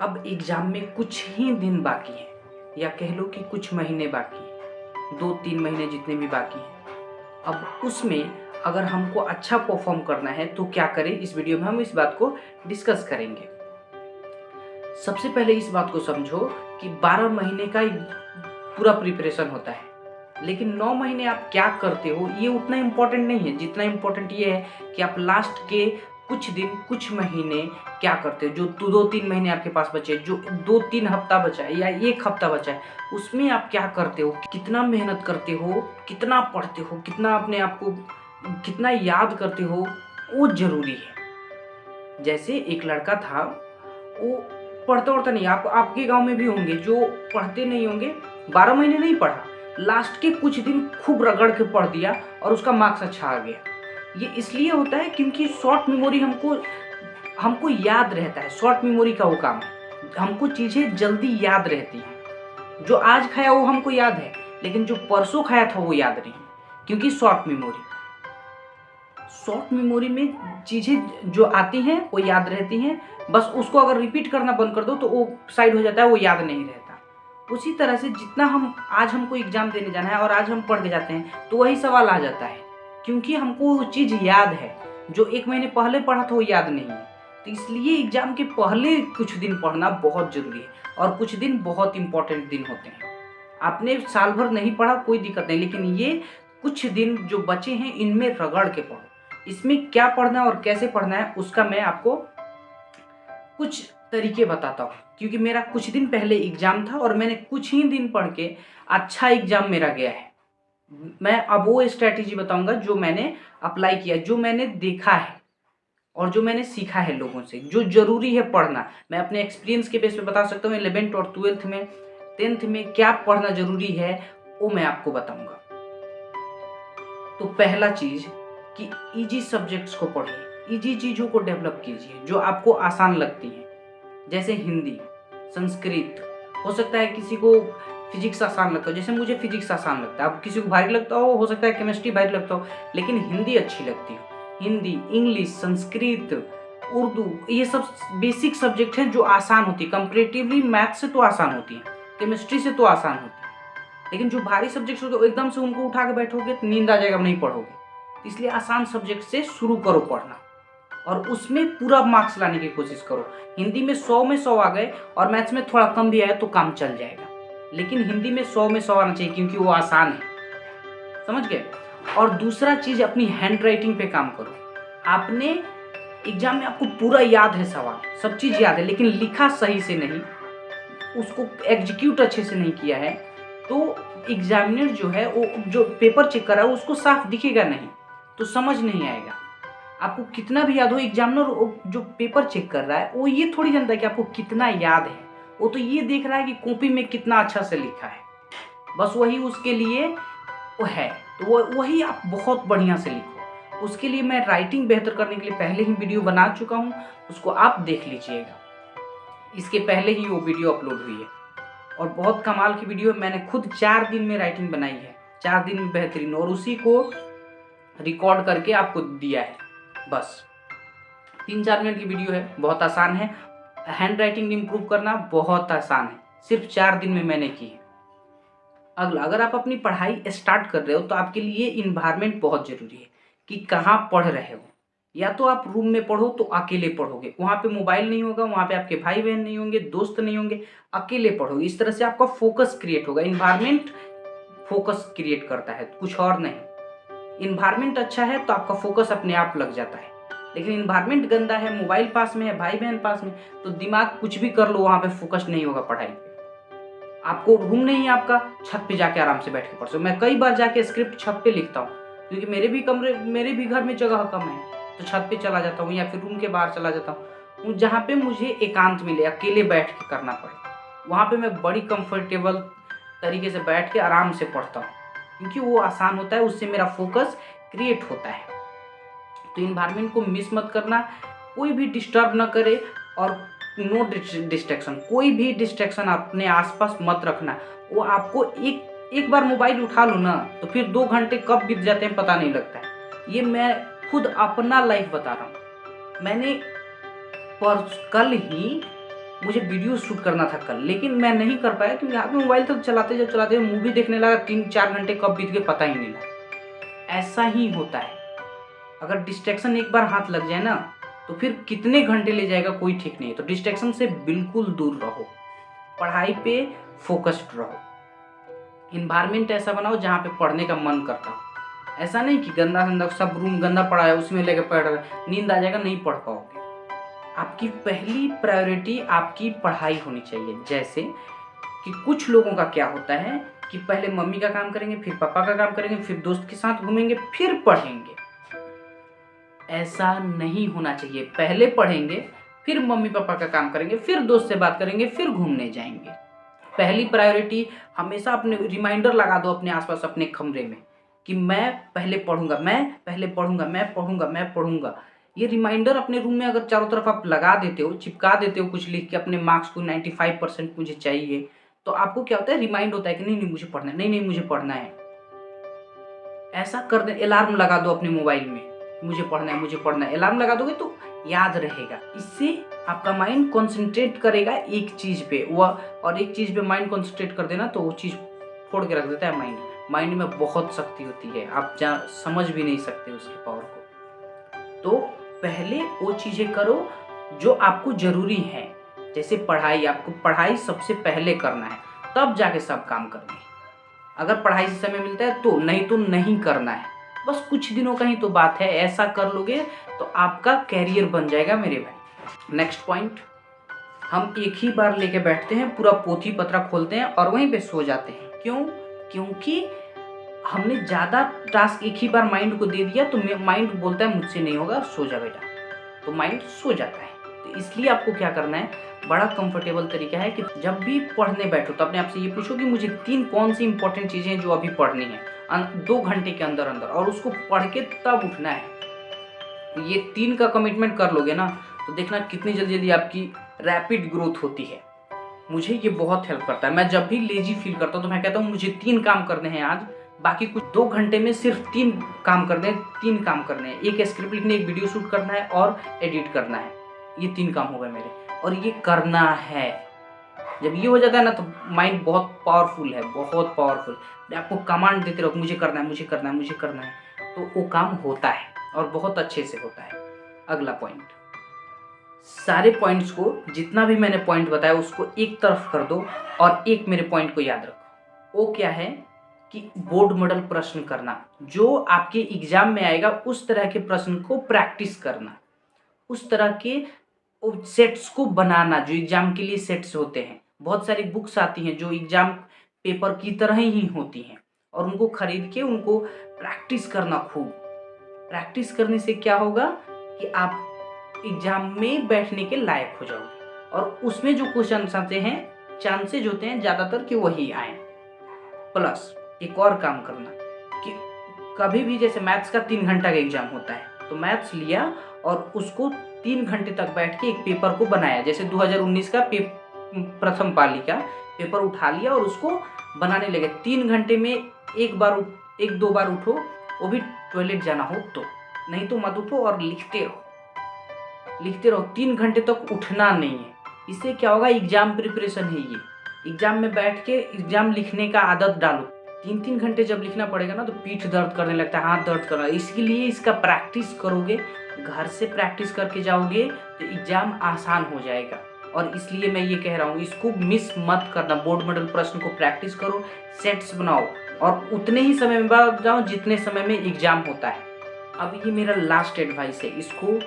अब एग्ज़ाम में कुछ ही दिन बाकी हैं या कह लो कि कुछ महीने बाकी हैं, 2-3 महीने जितने भी बाकी हैं। अब उसमें अगर हमको अच्छा परफ़ॉर्म करना है तो क्या करें? इस वीडियो में हम इस बात को डिस्कस करेंगे। सबसे पहले इस बात को समझो कि 12 महीने का एक पूरा प्रिपरेशन होता है, लेकिन 9 महीने आप क्या करते हो ये उतना इम्पोर्टेंट नहीं है, जितना इम्पोर्टेंट ये है कि आप लास्ट के कुछ दिन, कुछ महीने क्या करते हो। जो 2-3 महीने आपके पास बचे, जो 2-3 हफ्ता बचा है या 1 हफ्ता बचा है, उसमें आप क्या करते हो, कितना मेहनत करते हो, कितना पढ़ते हो, कितना अपने आप को कितना याद करते हो, वो ज़रूरी है। जैसे एक लड़का था, वो पढ़ता-वढ़ता नहीं, आप आपके गाँव में भी होंगे जो पढ़ते नहीं होंगे, 12 महीने नहीं पढ़ा, लास्ट के कुछ दिन खूब रगड़ के पढ़ दिया और उसका मार्क्स अच्छा आ गया। ये इसलिए होता है क्योंकि शॉर्ट मेमोरी हमको हमको याद रहता है, शॉर्ट मेमोरी का वो काम है। हमको चीज़ें जल्दी याद रहती हैं। जो आज खाया वो हमको याद है, लेकिन जो परसों खाया था वो याद नहीं, क्योंकि शॉर्ट मेमोरी में चीज़ें जो आती हैं वो याद रहती हैं, बस उसको अगर रिपीट करना बंद कर दो तो वो साइड हो जाता है, वो याद नहीं रहता। उसी तरह से जितना हम आज हमको एग्ज़ाम देने जाना है और आज हम पढ़ के जाते हैं तो वही सवाल आ जाता है, क्योंकि हमको वो चीज़ याद है। जो 1 महीने पहले पढ़ा था वो याद नहीं है। तो इसलिए एग्ज़ाम के पहले कुछ दिन पढ़ना बहुत ज़रूरी है और कुछ दिन बहुत इम्पोर्टेंट दिन होते हैं। आपने साल भर नहीं पढ़ा कोई दिक्कत नहीं, लेकिन ये कुछ दिन जो बचे हैं इनमें रगड़ के पढ़ो। इसमें क्या पढ़ना है और कैसे पढ़ना है उसका मैं आपको कुछ तरीके बताता हूँ, क्योंकि मेरा कुछ दिन पहले एग्ज़ाम था और मैंने कुछ ही दिन पढ़ के अच्छा एग्ज़ाम मेरा गया है। मैं अब वो स्ट्रैटेजी बताऊँगा जो मैंने अप्लाई किया, जो मैंने देखा है और जो मैंने सीखा है लोगों से, जो ज़रूरी है पढ़ना। मैं अपने एक्सपीरियंस के बेस पे बता सकता हूँ 11th और 12th में, 10th में क्या पढ़ना ज़रूरी है, वो मैं आपको बताऊँगा। तो पहला चीज़ कि ईज़ी सब्जेक्ट्स को पढ़िए, ईज़ी चीज़ों को डेवलप कीजिए जो आपको आसान लगती हैं। जैसे हिंदी, संस्कृत, हो सकता है किसी को फिजिक्स आसान लगता हो, जैसे मुझे फिजिक्स आसान लगता है, अब किसी को भारी लगता हो सकता है केमिस्ट्री भारी लगता हो, लेकिन हिंदी अच्छी लगती हो। हिंदी, इंग्लिश, संस्कृत, उर्दू, ये सब बेसिक सब्जेक्ट हैं जो आसान होती है, कंपैरेटिवली मैथ से तो आसान होती हैं, केमिस्ट्री से तो आसान होती है। लेकिन जो भारी सब्जेक्ट्स होते हैं एकदम से उनको उठा के बैठोगे तो नींद आ जाएगा, नहीं पढ़ोगे। तो इसलिए आसान सब्जेक्ट से शुरू करो पढ़ना और उसमें पूरा मार्क्स लाने की कोशिश करो। हिंदी में 100 में 100 आ गए और मैथ्स में थोड़ा कम भी आया तो काम चल जाएगा, लेकिन हिंदी में 100 में 100 आना चाहिए क्योंकि वो आसान है। समझ गए? और दूसरा चीज़, अपनी हैंड राइटिंग पे काम करो। आपने एग्जाम में आपको पूरा याद है सवाल, सब चीज़ याद है, लेकिन लिखा सही से नहीं, उसको एग्जीक्यूट अच्छे से नहीं किया है, तो एग्जामिनर जो है वो जो पेपर चेक कर रहा है उसको साफ दिखेगा नहीं, तो समझ नहीं आएगा। आपको कितना भी याद हो, एग्जामिनर जो पेपर चेक कर रहा है वो ये थोड़ी जानता है कि आपको कितना याद है, वो तो ये देख रहा है कि कॉपी में कितना अच्छा से लिखा है, बस वही उसके लिए वो है। तो वो वही आप बहुत बढ़िया से लिखो। उसके लिए मैं राइटिंग बेहतर करने के लिए पहले ही वीडियो बना चुका हूँ, उसको आप देख लीजिएगा। इसके पहले ही वो वीडियो अपलोड हुई है और बहुत कमाल की वीडियो है। मैंने खुद 4 दिन में राइटिंग बनाई है, 4 दिन में बेहतरीन, और उसी को रिकॉर्ड करके आपको दिया है। बस 3-4 मिनट की वीडियो है, बहुत आसान है। हैंड राइटिंग इम्प्रूव करना बहुत आसान है, सिर्फ 4 दिन में मैंने की है। अगला, अगर आप अपनी पढ़ाई स्टार्ट कर रहे हो तो आपके लिए इन्वायरमेंट बहुत ज़रूरी है कि कहाँ पढ़ रहे हो। या तो आप रूम में पढ़ो तो अकेले पढ़ोगे, वहाँ पे मोबाइल नहीं होगा, वहाँ पे आपके भाई बहन नहीं होंगे, दोस्त नहीं होंगे, अकेले पढ़ोगे। इस तरह से आपका फोकस क्रिएट होगा। इन्वायरमेंट फोकस क्रिएट करता है, कुछ और नहीं। इन्वायरमेंट अच्छा है तो आपका फोकस अपने आप लग जाता है, लेकिन इन्वायरमेंट गंदा है, मोबाइल पास में है, भाई बहन पास में, तो दिमाग कुछ भी कर लो वहाँ पे फोकस नहीं होगा पढ़ाई पे। आपको रूम नहीं है आपका, छत पे जाके आराम से बैठ के पढ़ सकते हो। मैं कई बार जाके स्क्रिप्ट छत पे लिखता हूँ, क्योंकि मेरे भी घर में जगह कम है, तो छत पे चला जाता हूँ या फिर रूम के बाहर चला जाता हूँ, जहाँ पे मुझे एकांत मिले, अकेले बैठ के करना पड़े। वहाँ पे मैं बड़ी कंफर्टेबल तरीके से बैठ के आराम से पढ़ता हूँ, क्योंकि वो आसान होता है, उससे मेरा फोकस क्रिएट होता है। तो इन्वायरमेंट को मिस मत करना, कोई भी डिस्टर्ब ना करे, और नो डिस्ट्रैक्शन, कोई भी डिस्ट्रैक्शन अपने आसपास मत रखना। वो आपको एक बार मोबाइल उठा लो ना तो फिर 2 घंटे कब बीत जाते हैं पता नहीं लगता है। ये मैं खुद अपना लाइफ बता रहा हूँ। मैंने कल ही मुझे वीडियो शूट करना था कल, लेकिन मैं नहीं कर पाया क्योंकि हाथ में मोबाइल तक चलाते जब चलाते मूवी देखने लगा, 3-4 घंटे कब बीत गए पता ही नहीं लगा। ऐसा ही होता है, अगर डिस्ट्रैक्शन एक बार हाथ लग जाए ना तो फिर कितने घंटे ले जाएगा कोई ठीक नहीं है। तो डिस्ट्रैक्शन से बिल्कुल दूर रहो, पढ़ाई पे फोकस्ड रहो। इन्वायरमेंट ऐसा बनाओ जहाँ पे पढ़ने का मन करता हो। ऐसा नहीं कि गंदा गंदा सब रूम गंदा पड़ा है उसमें लेकर पढ़ रहे, नींद आ जाएगा, नहीं पढ़ पाओगे। आपकी पहली प्रायोरिटी आपकी पढ़ाई होनी चाहिए। जैसे कि कुछ लोगों का क्या होता है कि पहले मम्मी का काम करेंगे, फिर पापा का काम करेंगे, फिर दोस्त के साथ घूमेंगे, फिर पढ़ेंगे। ऐसा नहीं होना चाहिए। पहले पढ़ेंगे, फिर मम्मी पापा का काम करेंगे, फिर दोस्त से बात करेंगे, फिर घूमने जाएंगे। पहली प्रायोरिटी हमेशा अपने रिमाइंडर लगा दो अपने आसपास अपने कमरे में कि मैं पहले पढ़ूंगा, मैं पहले पढ़ूंगा, मैं पढ़ूंगा, मैं पढ़ूंगा। ये रिमाइंडर अपने रूम में अगर चारों तरफ आप लगा देते हो, चिपका देते हो कुछ लिख के अपने मार्क्स को 95% मुझे चाहिए, तो आपको क्या होता है, रिमाइंड होता है कि नहीं नहीं मुझे पढ़ना है, नहीं नहीं मुझे पढ़ना है। ऐसा कर दे, अलार्म लगा दो अपने मोबाइल में, मुझे पढ़ना है, मुझे पढ़ना है। अलार्म लगा दोगे तो याद रहेगा। इससे आपका माइंड कंसंट्रेट करेगा एक चीज पे, और एक चीज पे माइंड कंसंट्रेट कर देना तो वो चीज फोड़ के रख देता है माइंड। माइंड में बहुत शक्ति होती है, आप समझ भी नहीं सकते उसके पावर को। तो पहले वो चीजें करो जो आपको जरूरी है। जैसे पढ़ाई, आपको पढ़ाई सबसे पहले करना है, तब जाके सब काम करना है। अगर पढ़ाई से समय मिलता है तो नहीं करना है। बस कुछ दिनों का ही तो बात है, ऐसा कर लोगे तो आपका कैरियर बन जाएगा मेरे भाई। नेक्स्ट पॉइंट, हम एक ही बार लेके बैठते हैं, पूरा पोथी पत्रा खोलते हैं और वहीं पे सो जाते हैं। क्यों? क्योंकि हमने ज़्यादा टास्क एक ही बार माइंड को दे दिया, तो माइंड बोलता है मुझसे नहीं होगा, सो जा बेटा, तो माइंड सो जाता है। तो इसलिए आपको क्या करना है, बड़ा कंफर्टेबल तरीका है कि जब भी पढ़ने बैठो तो अपने आप से ये पूछो कि मुझे 3 कौन सी इंपॉर्टेंट चीज़ें जो अभी पढ़नी है 2 घंटे के अंदर अंदर, और उसको पढ़ के तब उठना है। ये 3 का कमिटमेंट कर लोगे ना तो देखना कितनी जल्दी जल्दी आपकी रैपिड ग्रोथ होती है। मुझे ये बहुत हेल्प करता है। मैं जब भी लेजी फील करता हूँ तो मैं कहता हूँ मुझे 3 काम करने हैं आज, बाकी कुछ 2 घंटे में सिर्फ 3 काम करने हैं, 3 काम करने हैं, एक स्क्रिप्ट लिखनी, एक वीडियो शूट करना है और एडिट करना है। ये 3 काम हो गए मेरे, और ये करना है। जब ये हो जाता है ना तो माइंड बहुत पावरफुल है, बहुत पावरफुल। आपको कमांड देते रहो मुझे करना है, मुझे करना है, मुझे करना है, तो वो काम होता है और बहुत अच्छे से होता है। अगला पॉइंट, सारे पॉइंट्स को, जितना भी मैंने पॉइंट बताया उसको एक तरफ कर दो और एक मेरे पॉइंट को याद रखो। वो क्या है कि बोर्ड मॉडल प्रश्न करना, जो आपके एग्जाम में आएगा उस तरह के प्रश्न को प्रैक्टिस करना, उस तरह के सेट्स को बनाना जो एग्जाम के लिए सेट्स होते हैं। बहुत सारी बुक्स आती हैं जो एग्जाम पेपर की तरह ही होती हैं, और उनको खरीद के उनको प्रैक्टिस करना खूब। प्रैक्टिस करने से क्या होगा कि आप एग्जाम में बैठने के लायक हो जाओगे, और उसमें जो क्वेश्चन आते हैं चांसेज होते हैं ज़्यादातर कि वही आए। प्लस एक और काम करना कि कभी भी, जैसे मैथ्स का 3 घंटा का एग्जाम होता है तो मैथ्स लिया और उसको 3 घंटे तक बैठ के एक पेपर को बनाया। जैसे 2019 का प्रथम पाली का पेपर उठा लिया और उसको बनाने लगे 3 घंटे में। एक दो बार उठो, वो भी टॉयलेट जाना हो तो, नहीं तो मत उठो, और लिखते रहो 3 घंटे तक उठना नहीं है। इससे क्या होगा, एग्जाम प्रिपरेशन है ये। एग्जाम में बैठ के एग्जाम लिखने का आदत डालो। 3-3 घंटे जब लिखना पड़ेगा ना तो पीठ दर्द करने लगता है, हाथ दर्द करना। इसके लिए इसका प्रैक्टिस करोगे, घर से प्रैक्टिस करके जाओगे तो एग्जाम आसान हो जाएगा। और इसलिए मैं ये कह रहा हूँ, इसको मिस मत करना। बोर्ड मॉडल प्रश्न को प्रैक्टिस करो, सेट्स बनाओ, और उतने ही समय में बाद जाओ जितने समय में एग्जाम होता है। अब ये मेरा लास्ट एडवाइस है, इसको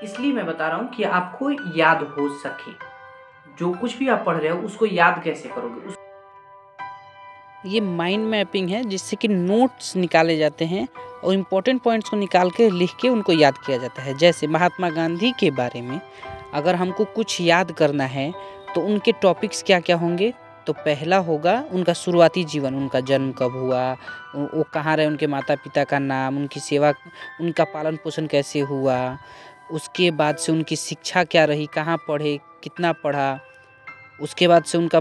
इसलिए मैं बता रहा हूँ कि आपको याद हो सके। जो कुछ भी आप पढ़ रहे हो उसको याद कैसे करोगे। ये माइंड मैपिंग है जिससे कि नोट्स निकाले जाते हैं और इम्पोर्टेंट पॉइंट्स को निकाल के लिख के उनको याद किया जाता है। जैसे महात्मा गांधी के बारे में अगर हमको कुछ याद करना है तो उनके टॉपिक्स क्या क्या होंगे, तो पहला होगा उनका शुरुआती जीवन, उनका जन्म कब हुआ, वो कहाँ रहे, उनके माता पिता का नाम, उनकी सेवा, उनका पालन पोषण कैसे हुआ, उसके बाद से उनकी शिक्षा क्या रही, कहाँ पढ़े, कितना पढ़ा, उसके बाद से उनका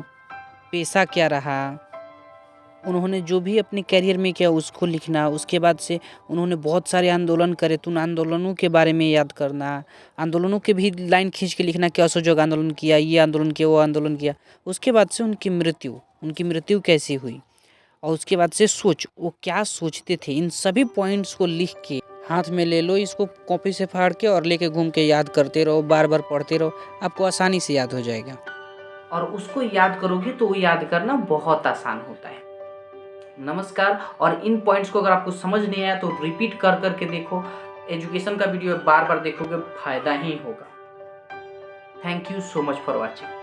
पेशा क्या रहा, उन्होंने जो भी अपने करियर में किया उसको लिखना। उसके बाद से उन्होंने बहुत सारे आंदोलन करे तो उन आंदोलनों के बारे में याद करना। आंदोलनों के भी लाइन खींच के लिखना कि असहयोग आंदोलन किया, ये आंदोलन किया, वो आंदोलन किया। उसके बाद से उनकी मृत्यु कैसी हुई, और उसके बाद से वो क्या सोचते थे, इन सभी पॉइंट्स को लिख के हाथ में ले लो, इसको कॉपी से फाड़ के और लेके घूम के याद करते रहो, बार बार पढ़ते रहो, आपको आसानी से याद हो जाएगा। और उसको याद करोगे तो वो याद करना बहुत आसान होता है। नमस्कार। और इन पॉइंट्स को अगर आपको समझ नहीं आया तो रिपीट कर करके देखो। एजुकेशन का वीडियो बार बार देखोगे, फायदा ही होगा। Thank you so much for watching.